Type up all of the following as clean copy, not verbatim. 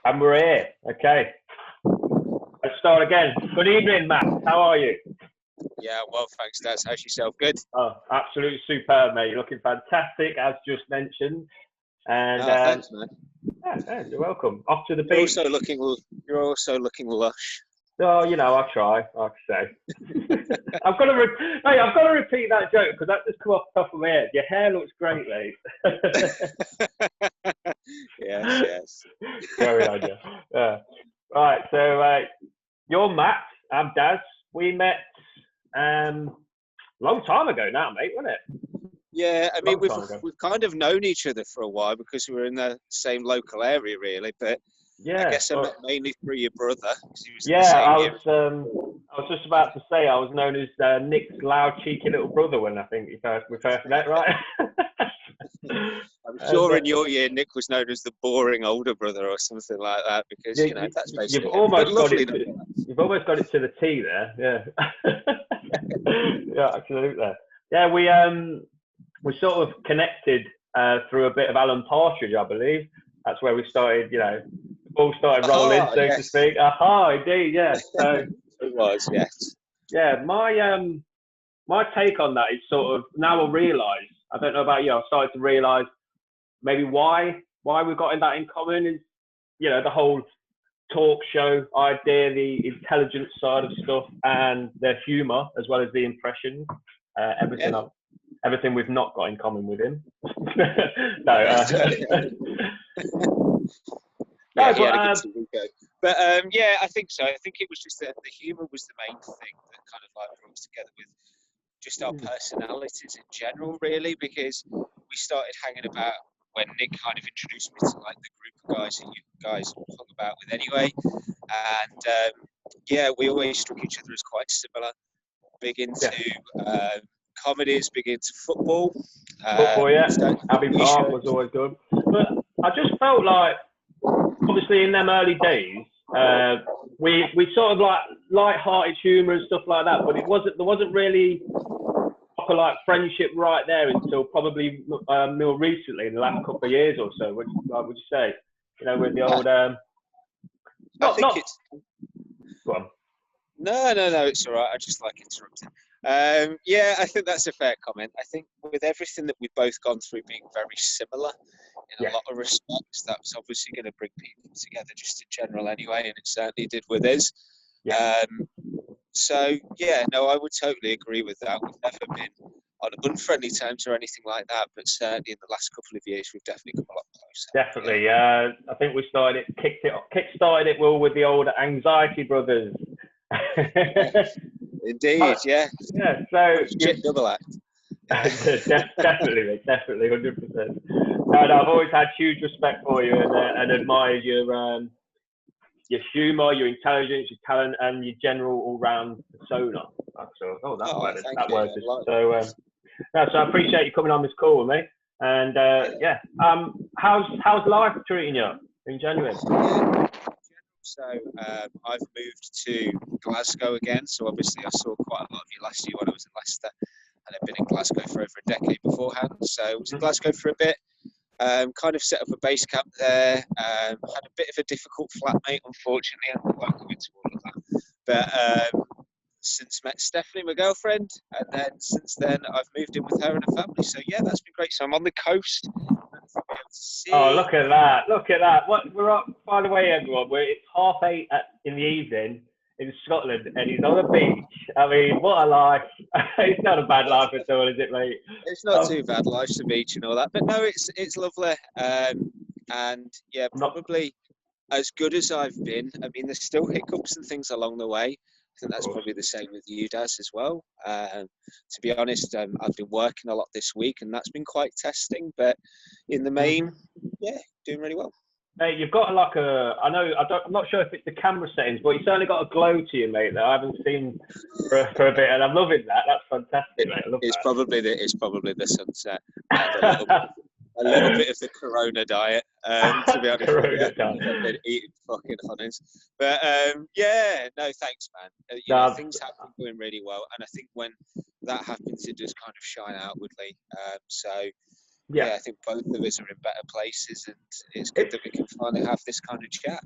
And we're here. Okay. Let's start again. Good evening, Matt. How are you? Yeah, well, thanks, Des. How's yourself? Good? Oh, absolutely superb, mate. You're looking fantastic, as just mentioned. And Thanks, man. yeah, you're welcome. Off to the You're beach. you're also looking lush. Oh, I try, like I say. I've got to repeat that joke because that just come off the top of my head. Your hair looks great, mate. Yes. Very idea. Yeah. Right, so you're Matt, I'm Daz. We met a long time ago now, mate, wasn't it? Yeah, I mean, we've kind of known each other for a while because we were in the same local area, really. But yeah, I guess I met mainly through your brother. He was I was just about to say I was known as Nick's loud, cheeky little brother when I think we first met, right? I'm sure in your year, Nick was known as the boring older brother or something like that because that's basically you've almost got it to the T there. Yeah, yeah, absolutely. Yeah, we sort of connected through a bit of Alan Partridge, I believe. That's where we started. The ball started rolling, to speak. Aha, indeed, yeah. So it was, yes. Yeah, my take on that is sort of now I realise. I don't know about you. I've started to realise maybe why we've got that in common is the whole talk show idea, the intelligence side of stuff, and the humour as well as the impressions. Everything we've not got in common with him. No. But I think so. I think it was just that the humour was the main thing that kind of like brought us together with just our personalities in general, really, because we started hanging about when Nick kind of introduced me to like the group of guys that you guys hung about with anyway. And we always struck each other as quite similar, big into comedies, big into football. Abbey Park was always good. But I just felt like, obviously, in them early days, we sort of like light-hearted humour and stuff like that. But there wasn't really proper like friendship right there until probably more recently, in the last couple of years or so. Would you say? With the old. Go on. No, it's all right. I just like interrupting. I think that's a fair comment. I think with everything that we've both gone through being very similar in a lot of respects, that's obviously going to bring people together just in general anyway, and it certainly did with us. Yeah. I would totally agree with that. We've never been on unfriendly terms or anything like that, but certainly in the last couple of years, we've definitely come a lot closer. Definitely. Yeah. I think we kick-started it well with the old Anxiety Brothers. Indeed, yeah. Yeah, so double act. Definitely, 100%. And I've always had huge respect for you and admired your humour, your intelligence, your talent, and your general all-round persona. So I appreciate you coming on this call with me. And how's life treating you in January? So I've moved to Glasgow again. So obviously I saw quite a lot of you last year when I was in Leicester, and I've been in Glasgow for over a decade beforehand. So I was in Glasgow for a bit, kind of set up a base camp there. Had a bit of a difficult flatmate, unfortunately, and I won't go into all of that. But since met Stephanie, my girlfriend, and then since then I've moved in with her and her family. So yeah, that's been great. So I'm on the coast. Oh, look at that! What we're up, by the way, everyone. It's 8:30 in the evening in Scotland, and he's on a beach. I mean, what a life! It's not a bad life at all, is it, mate? It's not too bad. Life's the beach and all that, but no, it's lovely. And yeah, probably as good as I've been. I mean, there's still hiccups and things along the way. I think that's probably the same with you, Daz, as well. To be honest, I've been working a lot this week, and that's been quite testing. But in the main, doing really well. Mate, you've got like I'm not sure if it's the camera settings, but you certainly got a glow to you, mate, that I haven't seen for a bit, and I'm loving that. That's fantastic, mate. I love it's that. Probably the sunset and a little bit of the Corona diet, to be honest. I've been eating fucking honeys. But no, thanks, man. Things have been going really well, and I think when that happens, it does kind of shine outwardly. So yeah, I think both of us are in better places, and it's good that we can finally have this kind of chat.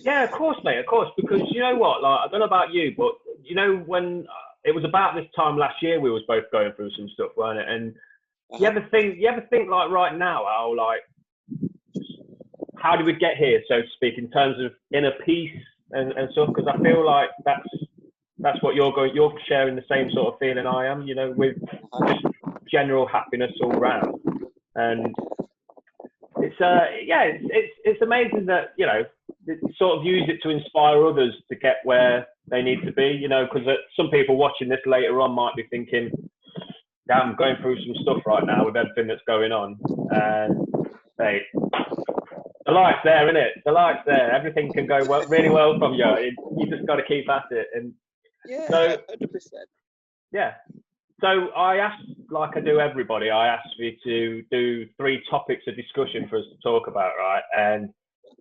Yeah, of course, mate, of course. Because you know what, like, I don't know about you, but you know, when it was about this time last year, we was both going through some stuff, weren't it? And you ever think like right now, how did we get here, so to speak, in terms of inner peace and stuff? Because I feel like that's what you're sharing the same sort of feeling I am, you know, with just general happiness all round. And it's amazing that, you know, sort of use it to inspire others to get where they need to be, you know, because some people watching this later on might be thinking, yeah, I'm going through some stuff right now with everything that's going on. And hey, the light's there, isn't it? The light's there. Everything can go really well from you. You just got to keep at it. And so 100%. Yeah. So I asked, like I do everybody, I asked you to do 3 topics of discussion for us to talk about, right? And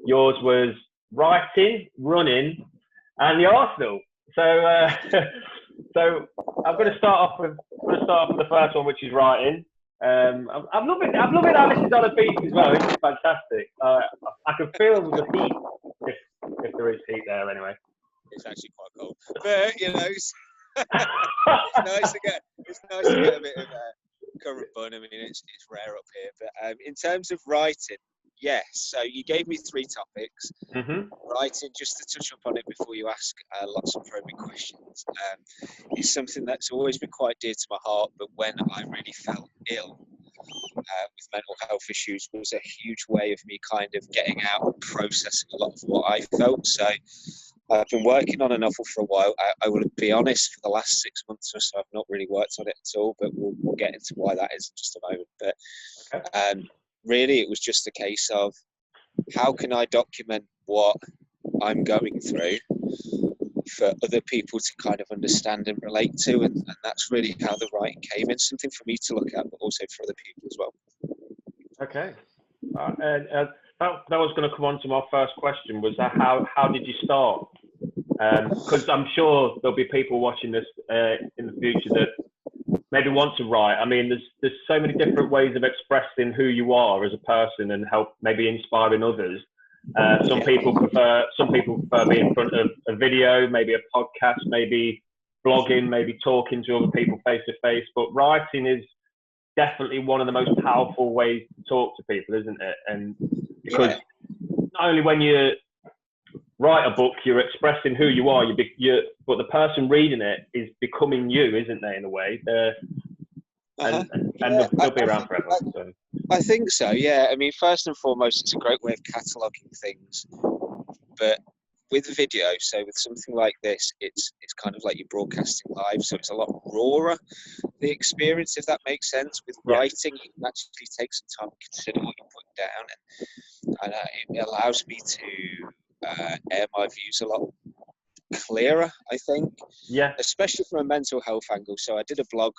yours was writing, running, and the Arsenal. So so I'm going to start off with the first one, which is writing. I'm loving how this is on a beach as well. This is fantastic. I can feel the heat, if there is heat there anyway. It's actually quite cold, but you know, it's nice to get a bit of currant bun. I mean, it's rare up here, but in terms of writing, yes. So you gave me 3 topics. Writing, just to touch up on it before you ask lots of probing questions, is something that's always been quite dear to my heart. But when I really felt ill with mental health issues, was a huge way of me kind of getting out and processing a lot of what I felt. So I've been working on a novel for a while. I will be honest, for the last 6 months or so, I've not really worked on it at all, but we'll get into why that is in just a moment. But really, it was just a case of how can I document what I'm going through for other people to kind of understand and relate to, and that's really how the writing came in. Something for me to look at, but also for other people as well. Okay. That was going to come on to my first question, was how did you start? Because I'm sure there'll be people watching this in the future that maybe want to write. I mean, there's so many different ways of expressing who you are as a person and help maybe inspiring others. Some people prefer being in front of a video, maybe a podcast, maybe blogging, maybe talking to other people face to face. But writing is definitely one of the most powerful ways to talk to people, isn't it? And because not only when you write a book, you're expressing who you are, but the person reading it is becoming you, isn't they, in a way? And they'll be around forever. So. I think so, yeah. I mean, first and foremost, it's a great way of cataloguing things. But with video, so with something like this, it's kind of like you're broadcasting live, so it's a lot rawer, the experience, if that makes sense. With writing, you can actually take some time to consider what you're putting down, and it allows me to air my views a lot clearer, I think. Yeah. Especially from a mental health angle. So I did a blog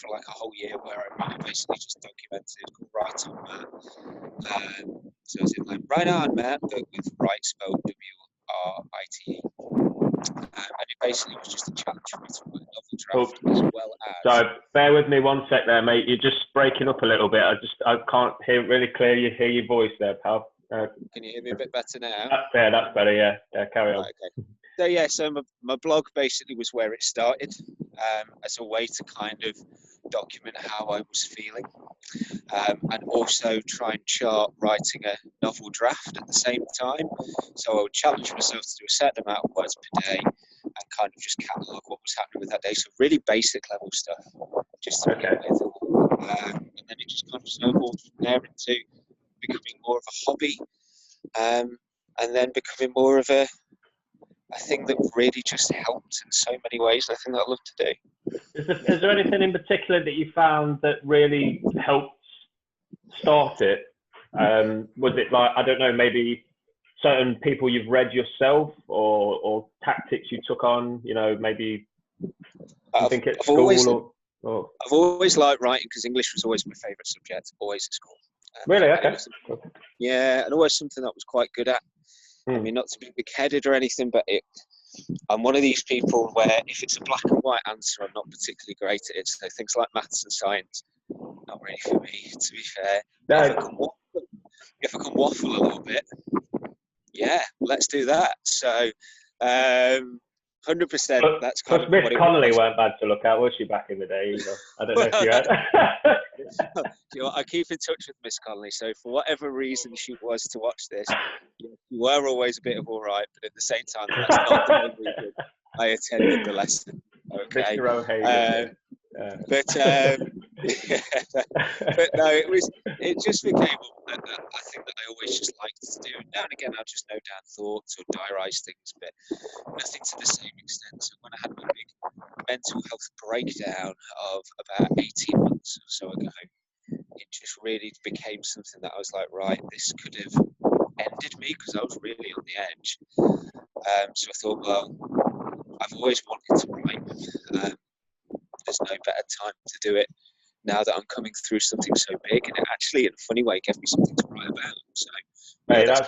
for like a whole year where I basically just documented called Write On Matt. So it's like Write On Matt, but with Write spelled WRITE. And it basically was just a challenge for me to write a novel draft as well as. So bear with me one sec there, mate. You're just breaking up a little bit. I can't hear really clearly hear your voice there, pal. Can you hear me a bit better now? That's better, yeah. Carry on. Okay. So my blog basically was where it started, as a way to kind of document how I was feeling, and also try and chart writing a novel draft at the same time. So I would challenge myself to do a certain amount of words per day and kind of just catalogue what was happening with that day. So really basic level stuff, just to begin with. And then it just kind of snowballed from there into becoming more of a hobby, and then becoming more of a thing that really just helped in so many ways. I think that I love to do. Is there anything in particular that you found that really helped start it? Was it like, I don't know, maybe certain people you've read yourself, or tactics you took on, you know, maybe think at school or... I've always liked writing because English was always my favourite subject, always at school. Really? Okay. Yeah, and always something that I was quite good at. I mean, not to be big-headed or anything, but I'm one of these people where if it's a black and white answer, I'm not particularly great at it. So things like maths and science, not really for me, to be fair. No. If I can waffle a little bit, yeah, let's do that. So, 100%. That's kind of Miss what it Connolly was. weren't bad to look at, was she, back in the day either? I don't know if you had. You know, I keep in touch with Miss Connolly, so for whatever reason she was to watch this, you were always a bit of all right, but at the same time, that's not the main reason I attended the lesson. Okay. Mr. O'Hagan. But but no, it just became a thing that I always just liked to do. Now and again, I'll just note down thoughts or diarise things, but nothing to the same extent. So when I had my big mental health breakdown of about 18 months or so ago, it just really became something that I was like, right, this could have ended me, because I was really on the edge. So I thought, well, I've always wanted to write. There's no better time to do it now that I'm coming through something so big, and it actually, in a funny way, gave me something to write about. So, hey, yeah,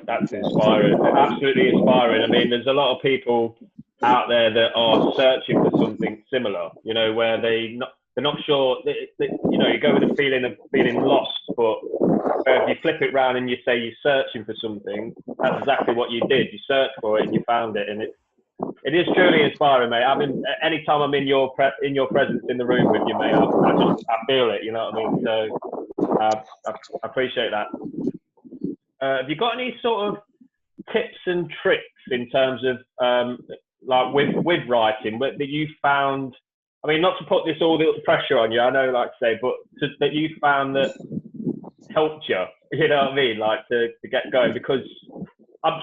that's inspiring. Absolutely inspiring. I mean, there's a lot of people out there that are searching for something similar. You know, where they're not sure. You know, you go with a feeling of feeling lost, but if you flip it round and you say you're searching for something, that's exactly what you did. You searched for it and you found it, and it is truly inspiring, mate. I mean, anytime I'm in your presence in the room with you, mate, I feel it. You know what I mean? So I appreciate that. Have you got any sort of tips and tricks in terms of like with writing that you found? I mean, not to put this all the pressure on you, I know, like I say, but that you found that helped you. You know what I mean? Like to get going, because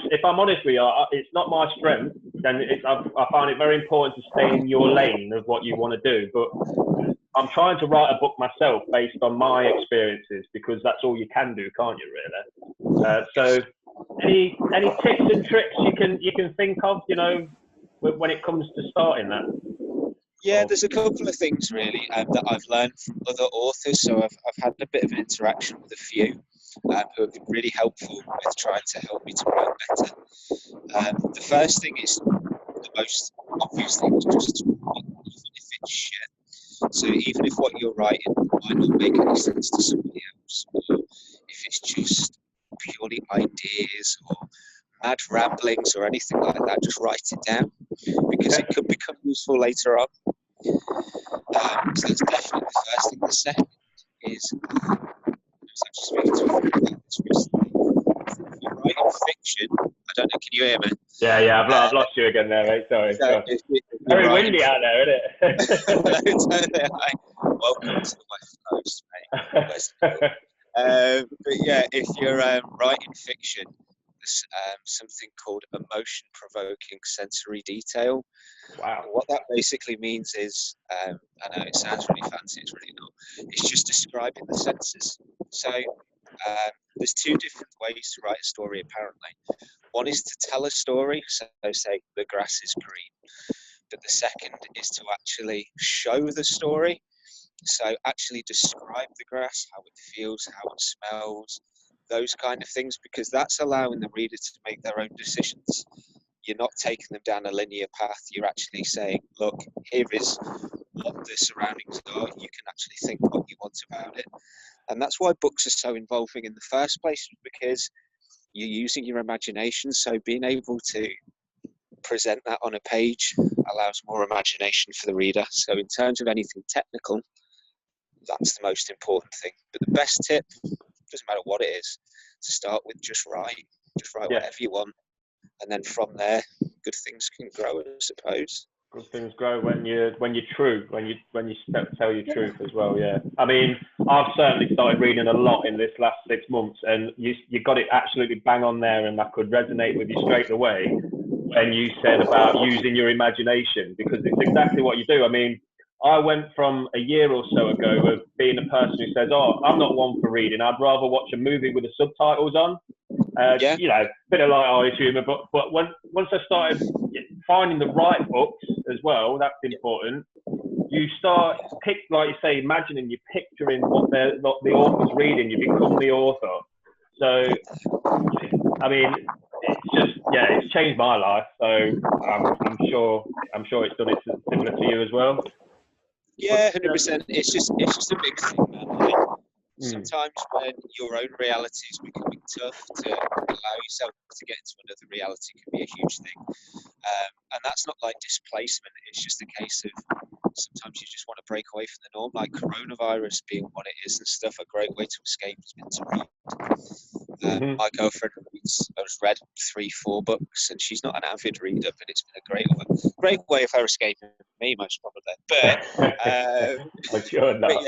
if I'm honest with you, it's not my strength. And I find it very important to stay in your lane of what you want to do. But I'm trying to write a book myself based on my experiences, because that's all you can do, can't you? Really. So, any tips and tricks you can think of, you know, when it comes to starting that? Yeah, there's a couple of things really that I've learned from other authors. So I've had a bit of interaction with a few who have been really helpful with trying to help me to write better. The first thing is the most obvious thing, is just even if it's shit. So even if what you're writing might not make any sense to somebody else, or if it's just purely ideas or mad ramblings or anything like that, just write it down, because it could become useful later on. So that's definitely the first thing. The second is, I was actually speaking to a friend about this recently. If you're writing fiction, I don't know, can you hear me? Yeah, I've lost you again there, mate. Sorry. So very windy out there, isn't it? Welcome to the West Coast, mate. But yeah, if you're writing fiction, there's something called emotion-provoking sensory detail. Wow. What that basically means is, I know it sounds really fancy, it's really not. It's just describing the senses. So there's two different ways to write a story, apparently. One is to tell a story, so say the grass is green. But the second is to actually show the story. So actually describe the grass, how it feels, how it smells, those kind of things, because that's allowing the reader to make their own decisions. You're not taking them down a linear path. You're actually saying, look, here is what the surroundings are. You can actually think what you want about it. And that's why books are so involving in the first place, because you're using your imagination. So being able to present that on a page allows more imagination for the reader. So in terms of anything technical, that's the most important thing. But the best tip, doesn't matter what it is, to start with just write whatever you want, and then from there good things can grow, I suppose. Good things grow when you're true, when you tell your truth as well. Yeah, I mean, I've certainly started reading a lot in this last 6 months, and you got it absolutely bang on there, and I could resonate with you straight away when you said about using your imagination, because it's exactly what you do. I mean, I went from a year or so ago of being a person who says, "Oh, I'm not one for reading. I'd rather watch a movie with the subtitles on." You know, bit of light-hearted humour, but once I started finding the right books as well, that's important. You start like you say, imagining, you're picturing what the author's reading. You become the author. So, I mean, it's changed my life. So I'm sure it's done it similar to you as well. Yeah, 100%. It's just a big thing, man. sometimes when your own reality is becoming tough, to allow yourself to get into another reality can be a huge thing. And that's not like displacement, it's just a case of sometimes you just want to break away from the norm, like coronavirus being what it is and stuff. A great way to escape has been to read. My girlfriend has read 3-4 books, and she's not an avid reader, but it's been a great way of her escaping me, most probably. But I'm sure not. But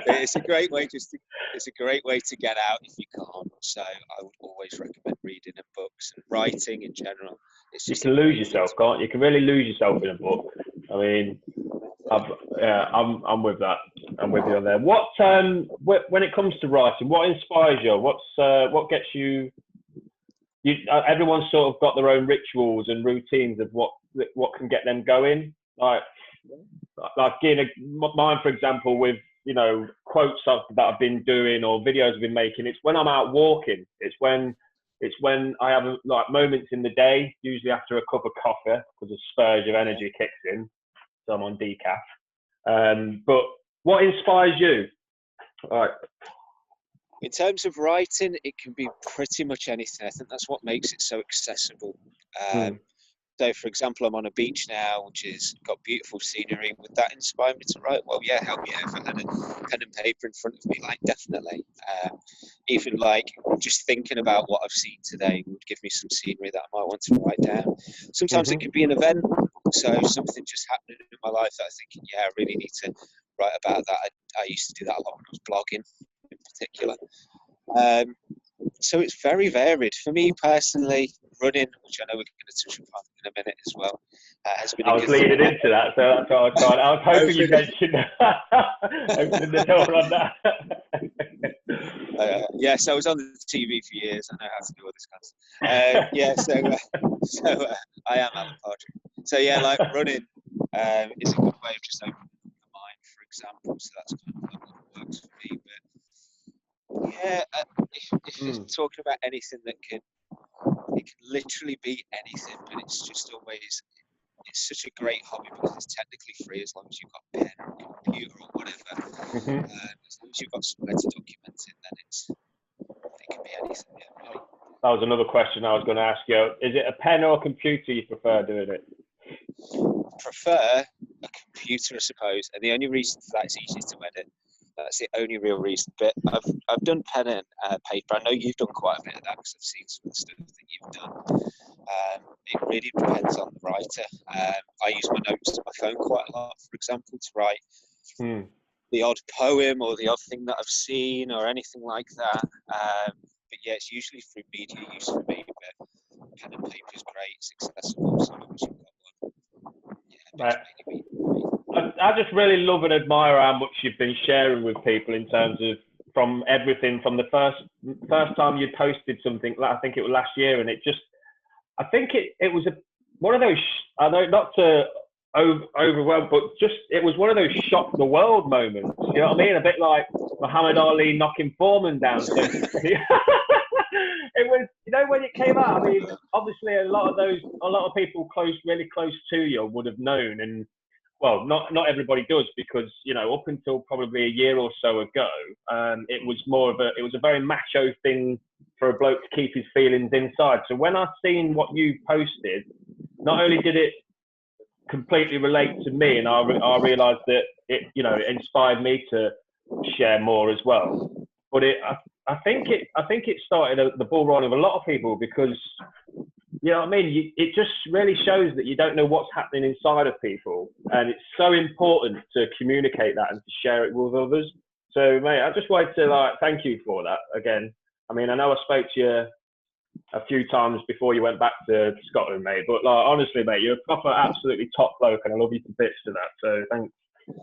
yeah, it's a great way it's a great way to get out if you can't. So I would always recommend reading and books and writing in general. It's just you can lose yourself, can't you? You can really lose yourself in a book. I mean, I'm with that. I'm with you on there. What when it comes to writing, what inspires you? What gets you? Everyone's sort of got their own rituals and routines of what can get them going. Like mine, for example, with quotes that I've been doing or videos I've been making. It's when I'm out walking. It's when I have like moments in the day, usually after a cup of coffee, because a spurge of energy kicks in. So I'm on decaf. But what inspires you? All right. In terms of writing, it can be pretty much anything. I think that's what makes it so accessible. So, for example, I'm on a beach now, which has got beautiful scenery. Would that inspire me to write? Well, yeah, hell yeah. If I had a pen and paper in front of me, like, definitely. Even like just thinking about what I've seen today would give me some scenery that I might want to write down. Sometimes it can be an event. So something just happening in my life that I think, yeah, I really need to write about that. I used to do that a lot when I was blogging in particular. So it's very varied. For me personally, running, which I know we're going to touch upon in a minute as well, has been. I was leading into that, so that's what I was trying. I was hoping you mentioned opening the door on that. Yes, I was on the TV for years. I know how to do all this kind of stuff. So I am Alan Partridge. So yeah, like running is a good way of just opening the mind, for example. So that's kind of like what works for me. But yeah, if you're talking about anything it can literally be anything, but it's just always, it's such a great hobby because it's technically free as long as you've got a pen or a computer or whatever. As long as you've got somewhere to document it, then it can be anything. Yeah, really. That was another question I was going to ask you. Is it a pen or a computer you prefer doing it? Prefer a computer, I suppose, and the only reason for that is easy to edit. That's the only real reason. But I've done pen and paper. I know you've done quite a bit of that because I've seen some of the stuff that you've done. It really depends on the writer. I use my notes on my phone quite a lot, for example, to write the odd poem or the odd thing that I've seen or anything like that. But yeah, it's usually through media use for me. But pen and paper is great. It's accessible. So long as you've got one. Yeah, I just really love and admire how much you've been sharing with people in terms of from everything from the first time you posted something. I think it was last year, and I think it was one of those. I know not to overwhelm, but just it was one of those shock the world moments. You know what I mean? A bit like Muhammad Ali knocking Foreman down. So, it was, when it came out. I mean, obviously a lot of people really close to you would have known, and well, not everybody does, because up until probably a year or so ago, it was a very macho thing for a bloke to keep his feelings inside. So when I seen what you posted, not only did it completely relate to me, and I realised that it inspired me to share more as well. But I think it started the ball rolling with a lot of people, because you know what I mean? It just really shows that you don't know what's happening inside of people. And it's so important to communicate that and to share it with others. So, mate, I just wanted to thank you for that again. I mean, I know I spoke to you a few times before you went back to Scotland, mate. But honestly, mate, you're a proper, absolutely top bloke, and I love you to bits for that. So, thanks.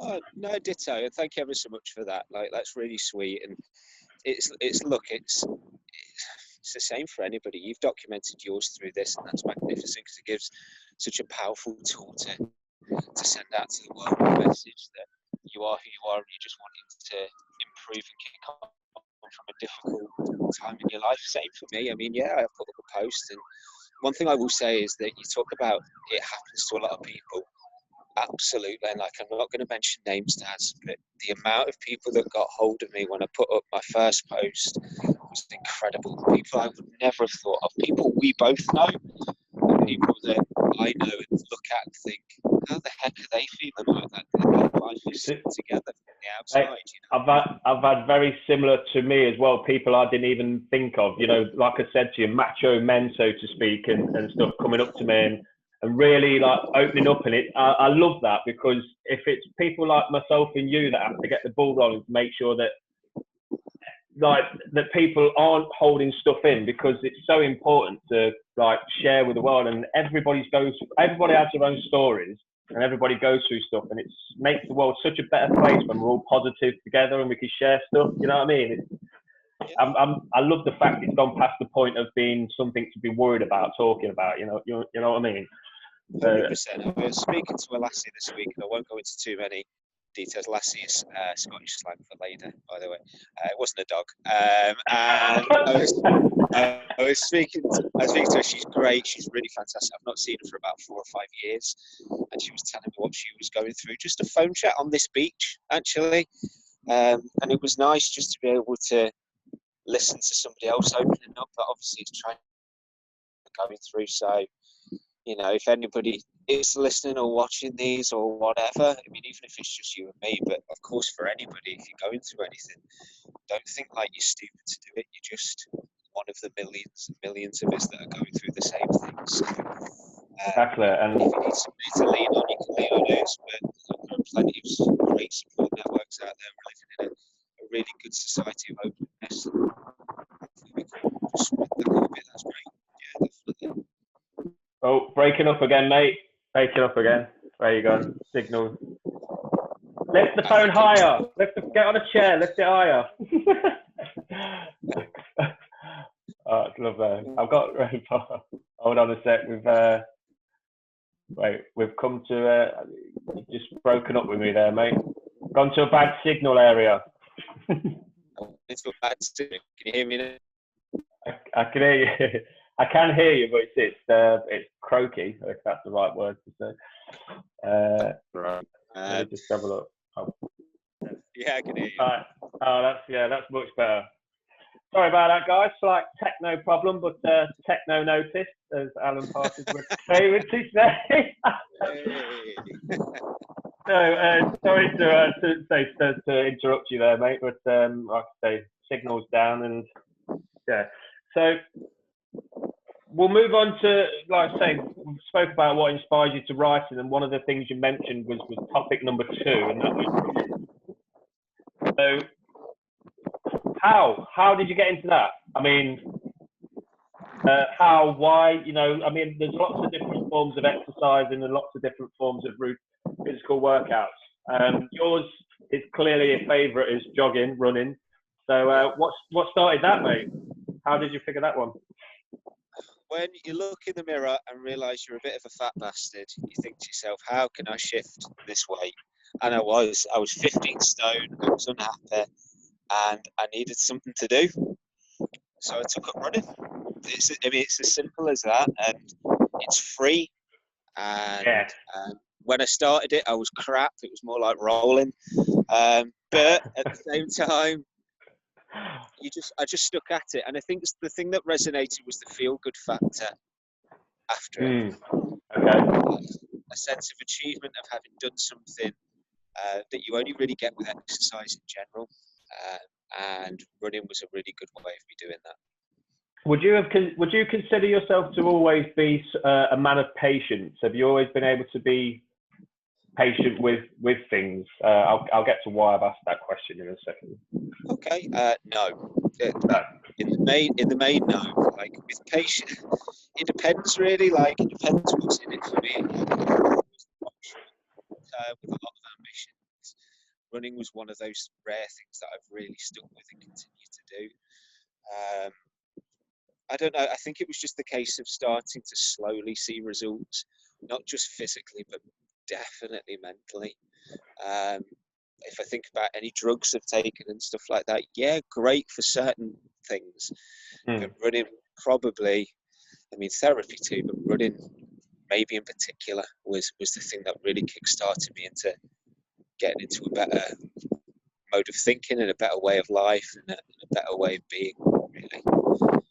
Oh, no, ditto. And thank you ever so much for that. That's really sweet. And it's the same for anybody. You've documented yours through this, and that's magnificent because it gives such a powerful tool to send out to the world a message that you are who you are, and you're just wanting to improve and kick on from a difficult time in your life. Same for me. I mean, yeah, I put up a post, and one thing I will say is that you talk about it happens to a lot of people. absolutely. And like, I'm not going to mention names, Daz, but the amount of people that got hold of me when I put up my first post was incredible. People I would never have thought of. People we both know, and people that I know and look at and think, how the heck are they feeling like that? Their life is together from the outside, you know? I've had very similar to me as well. People I didn't even think of, you know, like I said to you, macho men, so to speak, and stuff coming up to me and really like opening up. And I love that, because if it's people like myself and you that have to get the ball rolling to make sure that that people aren't holding stuff in, because it's so important to like share with the world, and everybody has their own stories, and everybody goes through stuff, and it makes the world such a better place when we're all positive together and we can share stuff. You know what I mean? I love the fact it's gone past the point of being something to be worried about talking about. You know what I mean? 100%. I was speaking to a lassie this week, and I won't go into too many details. Lassie is Scottish slang for lady, by the way. It wasn't a dog. And I was speaking to her. She's great. She's really fantastic. I've not seen her for about 4 or 5 years, and she was telling me what she was going through. Just a phone chat on this beach, actually, and it was nice just to be able to listen to somebody else opening up that obviously is trying going through. So, you know, if anybody is listening or watching these or whatever, I mean, even if it's just you and me, but of course for anybody, if you're going through anything, don't think like you're stupid to do it. You're just one of the millions and millions of us that are going through the same things. Exactly. And if you need somebody to lean on, you can lean on us, but there are plenty of great support networks out there. We're living in a really good society of openness. Hopefully we can just spread that a little bit. That's great. Yeah, definitely. oh, breaking up again, mate. Breaking up again. There you go. Signal. Lift the phone higher. Get on a chair. Lift it higher. Oh, it's lovely. I've got. Hold on a sec. We've come to. Just broken up with me there, mate. Gone to a bad signal area. It's a bad signal. Can you hear me now? I can hear you. I can hear you, but it's croaky, if that's the right word to say. Right. Just have a look. Oh. Yeah, I can hear you. Oh, that's much better. Sorry about that, guys. Slight techno problem, but techno noticed, as Alan Parsons would say with his name. So, sorry to interrupt you there, mate, but like I say, signal's down, and yeah. So we'll move on to, like I say, we spoke about what inspires you to writing, and one of the things you mentioned was topic number 2, and that was running. So how did you get into that? I mean, why? You know, I mean, there's lots of different forms of exercising and lots of different forms of physical workouts. Yours is clearly a favourite, is jogging, running. So what started that, mate? How did you figure that one? When you look in the mirror and realise you're a bit of a fat bastard, you think to yourself, how can I shift this weight? And I was 15 stone, I was unhappy, and I needed something to do. So I took up running. It's as simple as that, and it's free. And when I started it, I was crap. It was more like rolling. But at the same time, I just stuck at it. And I think the thing that resonated was the feel-good factor after it. Okay. A sense of achievement of having done something that you only really get with exercise in general. And running was a really good way of me doing that. Would you consider yourself to always be a man of patience? Have you always been able to be patient with things? I'll get to why I've asked that question in a second. Okay. No. In the main, no. Like with patience, it depends really. Like it depends what's in it for me. With a lot of ambitions, running was one of those rare things that I've really stuck with and continue to do. I don't know. I think it was just the case of starting to slowly see results, not just physically, but definitely mentally. If I think about any drugs I've taken and stuff like that, yeah, great for certain things. But running probably, I mean, therapy too, but running maybe in particular was the thing that really kick-started me into getting into a better mode of thinking and a better way of life and a better way of being, really.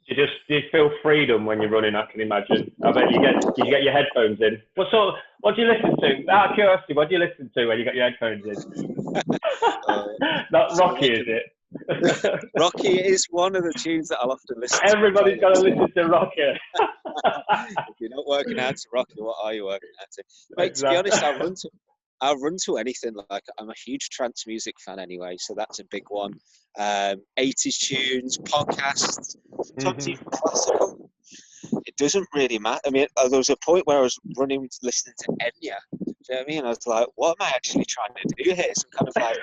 Do you feel freedom when you're running? I can imagine. I bet you get your headphones in. What do you listen to? Out of curiosity, what do you listen to when you got your headphones in? Not Rocky, is it? Rocky is one of the tunes that I'll often listen to. Everybody's got to listen to Rocky. If you're not working out to Rocky, what are you working out to? Mate, exactly. To be honest, I'll run to anything. Like, I'm a huge trance music fan anyway, so that's a big one. 80s tunes, podcasts, sometimes even classical. It doesn't really matter. I mean, there was a point where I was listening to Enya. Do you know what I mean? I was like, what am I actually trying to do here? Some kind of like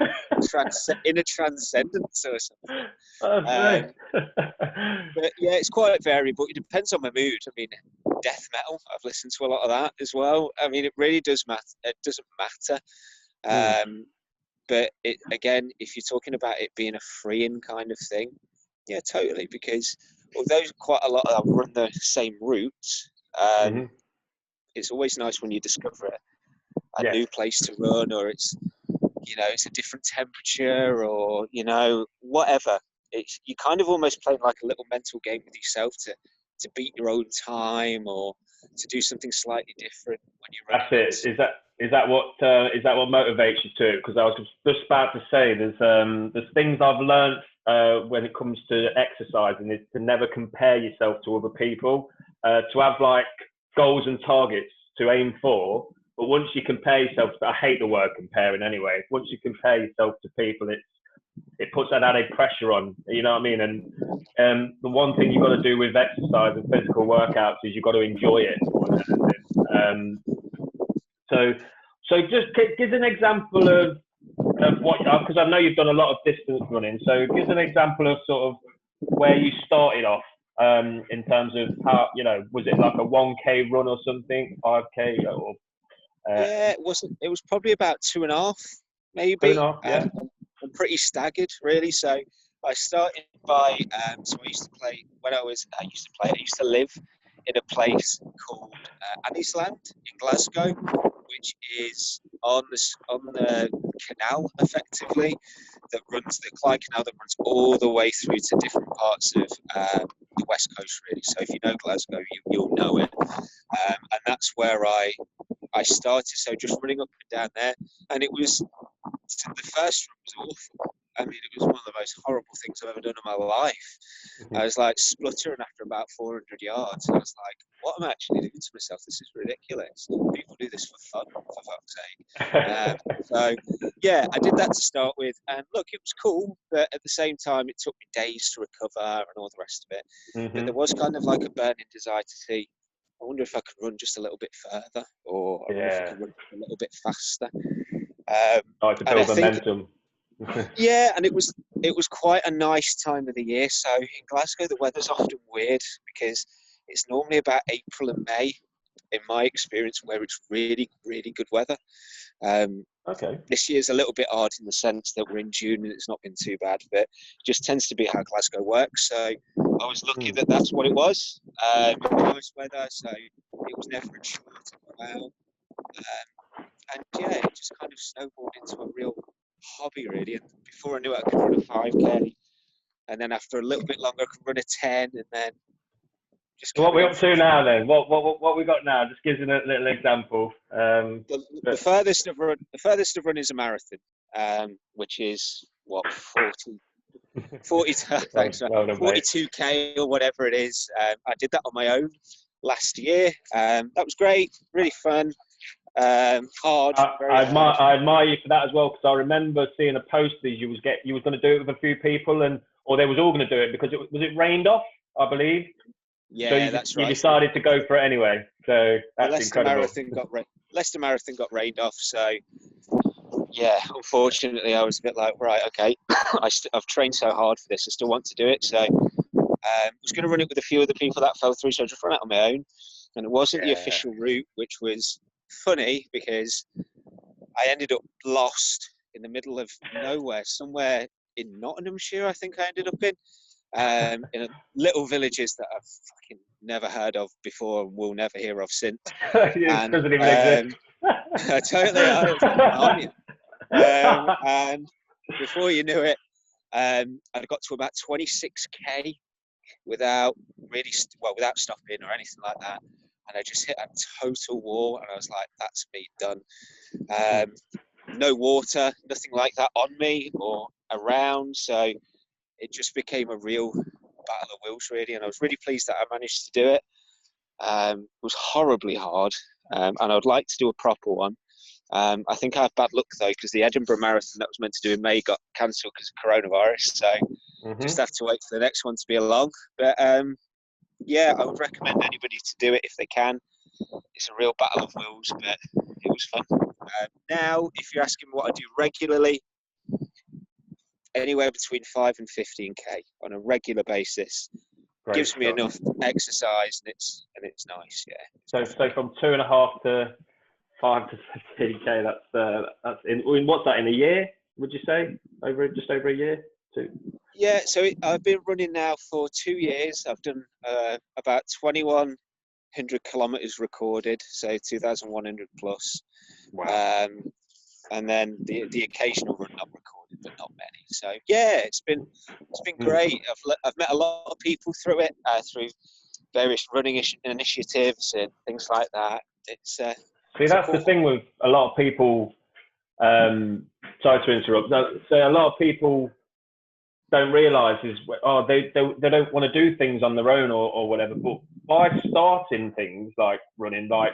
inner transcendence or something. But yeah, it's quite varied, but it depends on my mood. I mean, death metal, I've listened to a lot of that as well. I mean, it really does matter. It doesn't matter. But again, if you're talking about it being a freeing kind of thing, yeah, totally. Because although quite a lot of them run the same routes, it's always nice when you discover a new place to run, or it's a different temperature, or whatever. You kind of almost play like a little mental game with yourself to beat your own time or to do something slightly different when you're running. That's it. Is that what motivates you to? Because I was just about to say there's things I've learned when it comes to exercising is to never compare yourself to other people, to have like goals and targets to aim for. But once you compare yourself, I hate the word comparing anyway. Once you compare yourself to people, it puts that added pressure on. You know what I mean? And the one thing you've got to do with exercise and physical workouts is you've got to enjoy it more than anything. So just give an example of what, because I know you've done a lot of distance running. So give an example of sort of where you started off in terms of how, was it like a 1K run or something, 5K or? Yeah, it wasn't. It was probably about 2.5, maybe. 2.5, yeah. I'm pretty staggered, really. So I started by. So I used to live in a place called Anniesland in Glasgow, which is on the canal, effectively, that runs the Clyde Canal, that runs all the way through to different parts of the West Coast, really. So if you know Glasgow, you'll know it, and that's where I started. So just running up and down there, and the first run was awful. I mean, it was one of the most horrible things I've ever done in my life. I was like spluttering after about 400 yards. I was like, what am I actually doing to myself? This is ridiculous. People do this for fun, for fuck's sake. So, yeah, I did that to start with. And look, it was cool, but at the same time, it took me days to recover and all the rest of it. But there was kind of like a burning desire to see, I wonder if I could run just a little bit further, or I wonder if I could run a little bit faster. To build momentum. Yeah, and it was quite a nice time of the year. So in Glasgow, the weather's often weird because it's normally about April and May, in my experience, where it's really, really good weather. Okay. This year's a little bit odd in the sense that we're in June and it's not been too bad, but it just tends to be how Glasgow works. So I was lucky that that's what it was. Nice weather, so it was never a chore to go out. And yeah, it just kind of snowballed into a real hobby, really. And before I knew it, I could run a 5K, and then after a little bit longer, I could run a 10, and then just. So what are we up to now then? What we got now? Just give us a little example. The furthest I've run is a marathon, which is what 42K or whatever it is. I did that on my own last year. That was great, really fun. Hard. I admire you for that as well, because I remember seeing a post that you was going to do it with a few people, or they was all going to do it because it rained off, I believe. Yeah, so that's right. You decided to go for it anyway, so that's incredible. Leicester Marathon got rained off, so yeah, unfortunately, I was a bit like, right, okay, I've trained so hard for this, I still want to do it, so I was going to run it with a few other people that fell through, so I just ran it on my own, and it wasn't the official route, which was funny because I ended up lost in the middle of nowhere, somewhere in Nottinghamshire, I think I ended up in little villages that are fucking never heard of before and will never hear of since. It doesn't even exist. Totally, on you. And before you knew it, I'd got to about 26k without without stopping or anything like that. And I just hit a total wall, and I was like, that's me done. No water, nothing like that on me or around. So it just became a real battle of wills, really. And I was really pleased that I managed to do it. It was horribly hard, and I'd like to do a proper one. I think I have bad luck though, because the Edinburgh Marathon that was meant to do in May got cancelled because of coronavirus. So just have to wait for the next one to be along. But yeah, I would recommend anybody to do it if they can. It's a real battle of wills, but it was fun. Now, if you're asking me what I do regularly, anywhere between 5 and 15k on a regular basis. Great gives me stuff. enough exercise, and it's nice. Yeah. So from 2.5 to 5 to 15k. That's in what's that in a year? Would you say just over a year? Two. Yeah. So I've been running now for 2 years. I've done about 2,100 kilometers recorded, so 2,100 plus. Wow. And then the occasional run not recorded, but not many. So yeah, it's been great. I've met a lot of people through it, through various running initiatives and things like that. It's see, that's cool. The thing with a lot of people. Sorry to interrupt. So a lot of people don't realise is they don't want to do things on their own or whatever. But by starting things like running, like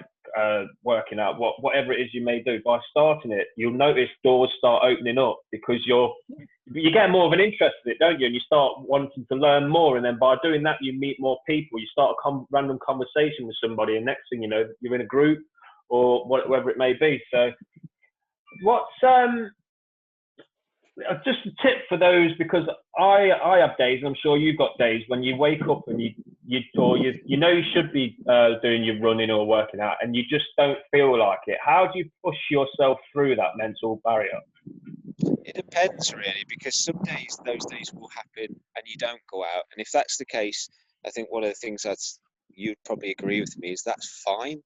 working out, whatever it is you may do, by starting it, you'll notice doors start opening up because you get more of an interest in it, don't you? And you start wanting to learn more, and then by doing that, you meet more people. You start a random conversation with somebody, and next thing you know, you're in a group or whatever it may be. So, what's just a tip for those, because I have days, and I'm sure you've got days when you wake up and you know you should be doing your running or working out, and you just don't feel like it. How do you push yourself through that mental barrier? It depends really, because some days those days will happen and you don't go out, and if that's the case, I think one of the things that you'd probably agree with me is that's fine.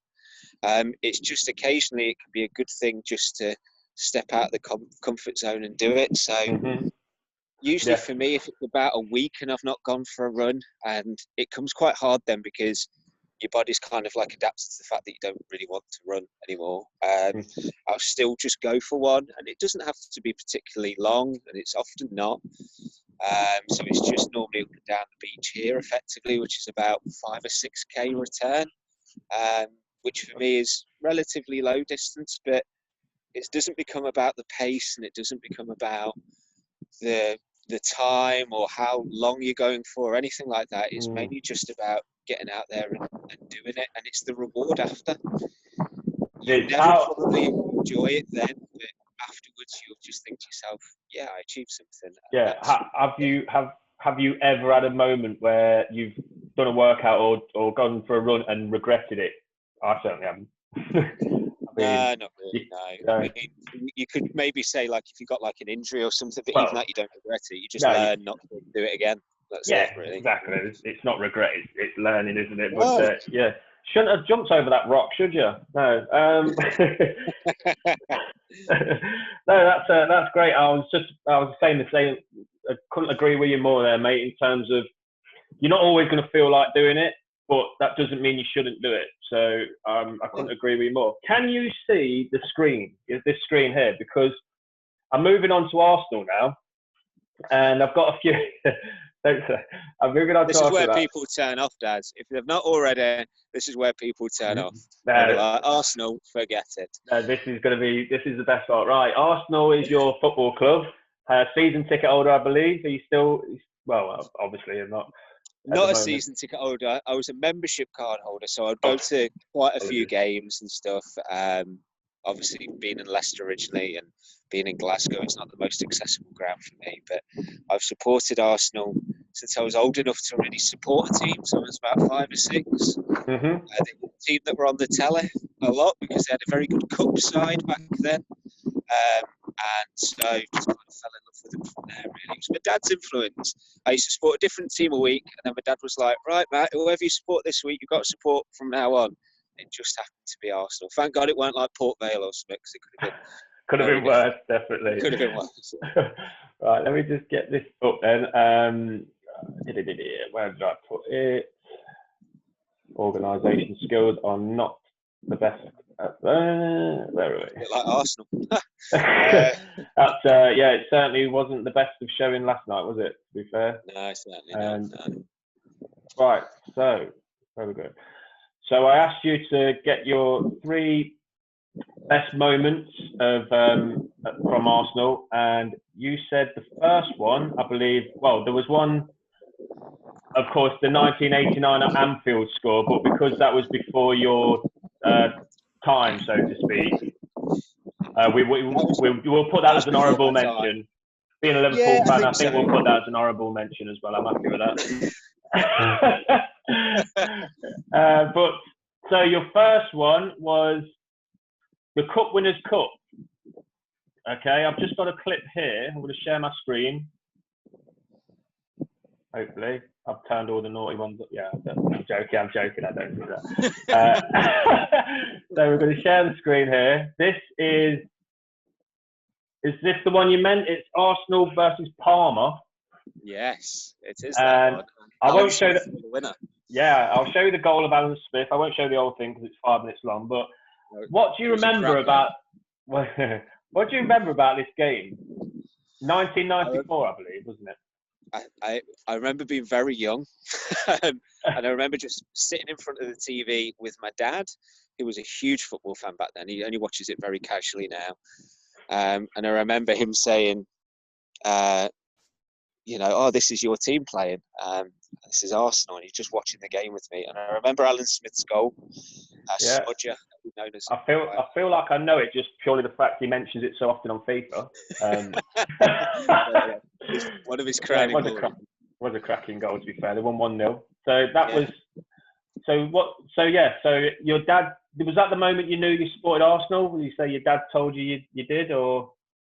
It's just occasionally it can be a good thing just to step out of the comfort zone and do it. So usually for me, if it's about a week and I've not gone for a run, and it comes quite hard then, because your body's kind of like adapted to the fact that you don't really want to run anymore. I'll still just go for one, and it doesn't have to be particularly long, and it's often not. So it's just normally up and down the beach here effectively, which is about 5 or 6k return, which for me is relatively low distance, but it doesn't become about the pace, and it doesn't become about the time or how long you're going for or anything like that. It's mainly just about getting out there and doing it, and it's the reward after. You never probably enjoy it then, but afterwards you'll just think to yourself, yeah, I achieved something. Yeah. Have you ever had a moment where you've done a workout or gone for a run and regretted it? I certainly haven't. No, not really. No. I mean, you could maybe say, like, if you got like an injury or something, but even that you don't regret it. You just learn not to do it again. That's it, really. Exactly. It's not regret. It's learning, isn't it? But yeah, shouldn't have jumped over that rock, should you? No. No, that's great. I was saying the same. I couldn't agree with you more there, mate. In terms of, you're not always going to feel like doing it, but that doesn't mean you shouldn't do it. So I couldn't agree with you more. Can you see the screen? Is this screen here? Because I'm moving on to Arsenal now, and I've got a few. I'm moving on to Arsenal. This is where people turn off, Dad. If they've not already, this is where people turn off. Like, Arsenal, forget it. This is the best part, right? Arsenal is your football club. Season ticket holder, I believe. Are you still? Well, obviously you're not. Not a season ticket holder. I was a membership card holder, so I'd go to quite a few games and stuff. Obviously, being in Leicester originally and being in Glasgow, it's not the most accessible ground for me. But I've supported Arsenal since I was old enough to really support a team. So I was about 5 or 6. The team that were on the telly a lot, because they had a very good cup side back then. And so just kind of fell in love with them from there, really. It was my dad's influence. I used to support a different team a week, and then my dad was like, right, Matt, whoever you support this week, you've got to support from now on. It just happened to be Arsenal. Thank God it weren't like Port Vale or something, because it could have been worse, definitely. Could have been worse. Right, let me just get this up then. Where did I put it? Organisation skills are not the best. Where are we? Like Arsenal. That's it certainly wasn't the best of showing last night, was it? To be fair. No, certainly not. No. Right, so where we go? So I asked you to get your 3 best moments of from Arsenal, and you said the first one, I believe. Well, there was one, of course, the 1989 at Anfield score, but because that was before your time, so to speak, we'll put that as an honourable mention. Being a Liverpool fan, I think we'll put that as an honourable mention as well. I'm happy with that. But so your first one was the Cup Winners' Cup. Okay, I've just got a clip here. I'm going to share my screen. Hopefully, I've turned all the naughty ones up. Yeah, I'm joking. I don't do that. So we're going to share the screen here. This is this the one you meant? It's Arsenal versus Parma. Yes, it is. And I won't show the winner. Yeah, I'll show you the goal of Alan Smith. I won't show the whole thing because it's 5 minutes long. But what do you remember about? What do you remember about this game? 1994, I believe, wasn't it? I remember being very young, and I remember just sitting in front of the TV with my dad, who was a huge football fan back then. He only watches it very casually now, and I remember him saying, oh, this is your team playing. This is Arsenal, and he's just watching the game with me. And I remember Alan Smith's goal, Smudger, known as. I feel like I know it just purely the fact he mentions it so often on FIFA. One of his crowning goals. Was a cracking goal, to be fair. They won 1-0. So that was. So your dad, was that the moment you knew you supported Arsenal? Will you say your dad told you did, or?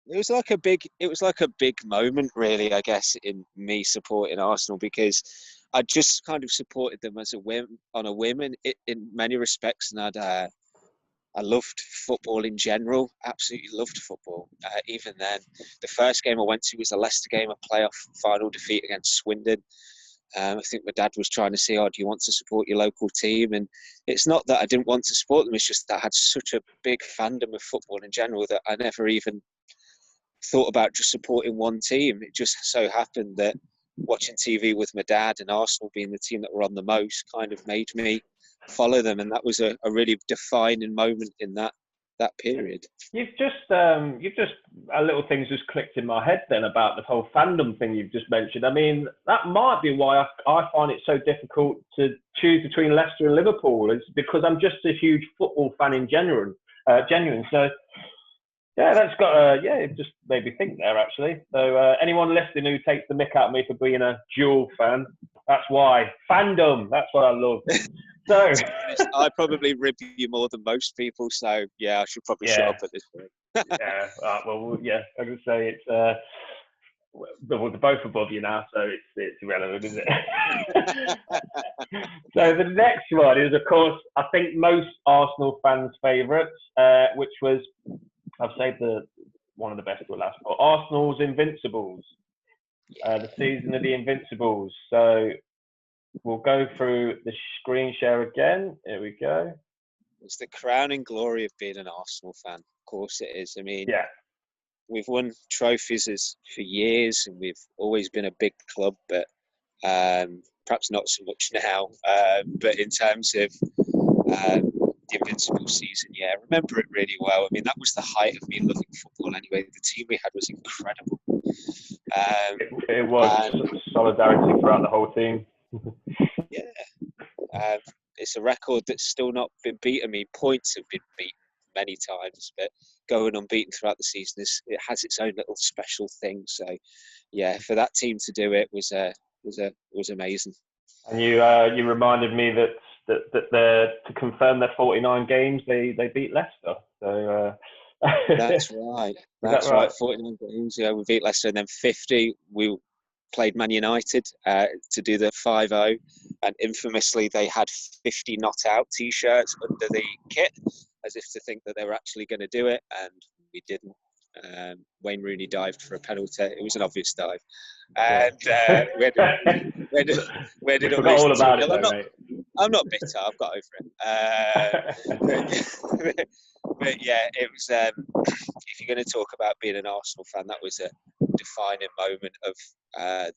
It was like a big moment, really, I guess, in me supporting Arsenal, because I just kind of supported them as a whim, in many respects, and I loved football in general. Absolutely loved football. Even then, the first game I went to was a Leicester game, a playoff final defeat against Swindon. I think my dad was trying to say, do you want to support your local team? And it's not that I didn't want to support them, it's just that I had such a big fandom of football in general that I never even thought about just supporting one team. It just so happened that watching TV with my dad and Arsenal being the team that were on the most kind of made me follow them, and that was a really defining moment in that period. You've just a little things just clicked in my head then about the whole fandom thing you've just mentioned. I mean, that might be why I find it so difficult to choose between Leicester and Liverpool, is because I'm just a huge football fan in genuine. So yeah, that's got it just made me think there, actually. So anyone listening who takes the mick out of me for being a dual fan, that's why. Fandom, that's what I love. So I probably rib you more than most people, so yeah, I should probably shut up at this point. I would say it's they're both above you now, so it's irrelevant, isn't it? So the next one is, of course, I think most Arsenal fans' favourites, which was, I've saved one of the best for last, but Arsenal's Invincibles, the season of the Invincibles. So we'll go through the screen share again. Here we go. It's the crowning glory of being an Arsenal fan. Of course it is. I mean, we've won trophies for years, and we've always been a big club, but perhaps not so much now. But in terms of the Invincible season, I remember it really well. I mean, that was the height of me loving football anyway. The team we had was incredible. It was solidarity throughout the whole team. It's a record that's still not been beaten. I mean, points have been beaten many times, but going unbeaten throughout the season it has its own little special thing. So, for that team to do it was amazing. And you reminded me that to confirm their 49 games, they beat Leicester. So That's right. That That's right? right. 49 games. Yeah, we beat Leicester, and then 50. We played Man United to do the 5-0, and infamously they had 50 not out T-shirts under the kit, as if to think that they were actually going to do it, and we didn't. Wayne Rooney dived for a penalty. It was an obvious dive, and we You ended up forgot all losing about 2-0. it, though, mate. I'm not bitter. I've got over it. But yeah, it was. If you're going to talk about being an Arsenal fan, that was a defining moment of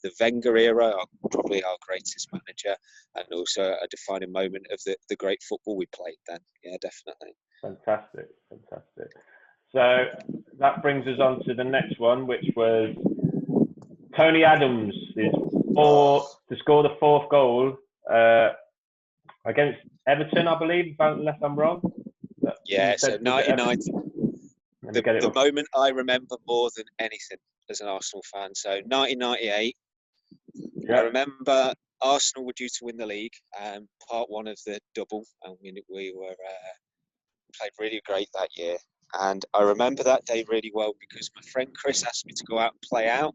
the Wenger era, probably our greatest manager, and also a defining moment of the great football we played then. Yeah, definitely. Fantastic, fantastic. So that brings us on to the next one, which was Tony Adams to score the fourth goal against Everton, I believe, unless I'm wrong. Yeah, so 99. The moment I remember more than anything as an Arsenal fan. So 1998, I remember Arsenal were due to win the league, part one of the double, and we were played really great that year. And I remember that day really well because my friend Chris asked me to go out and play out,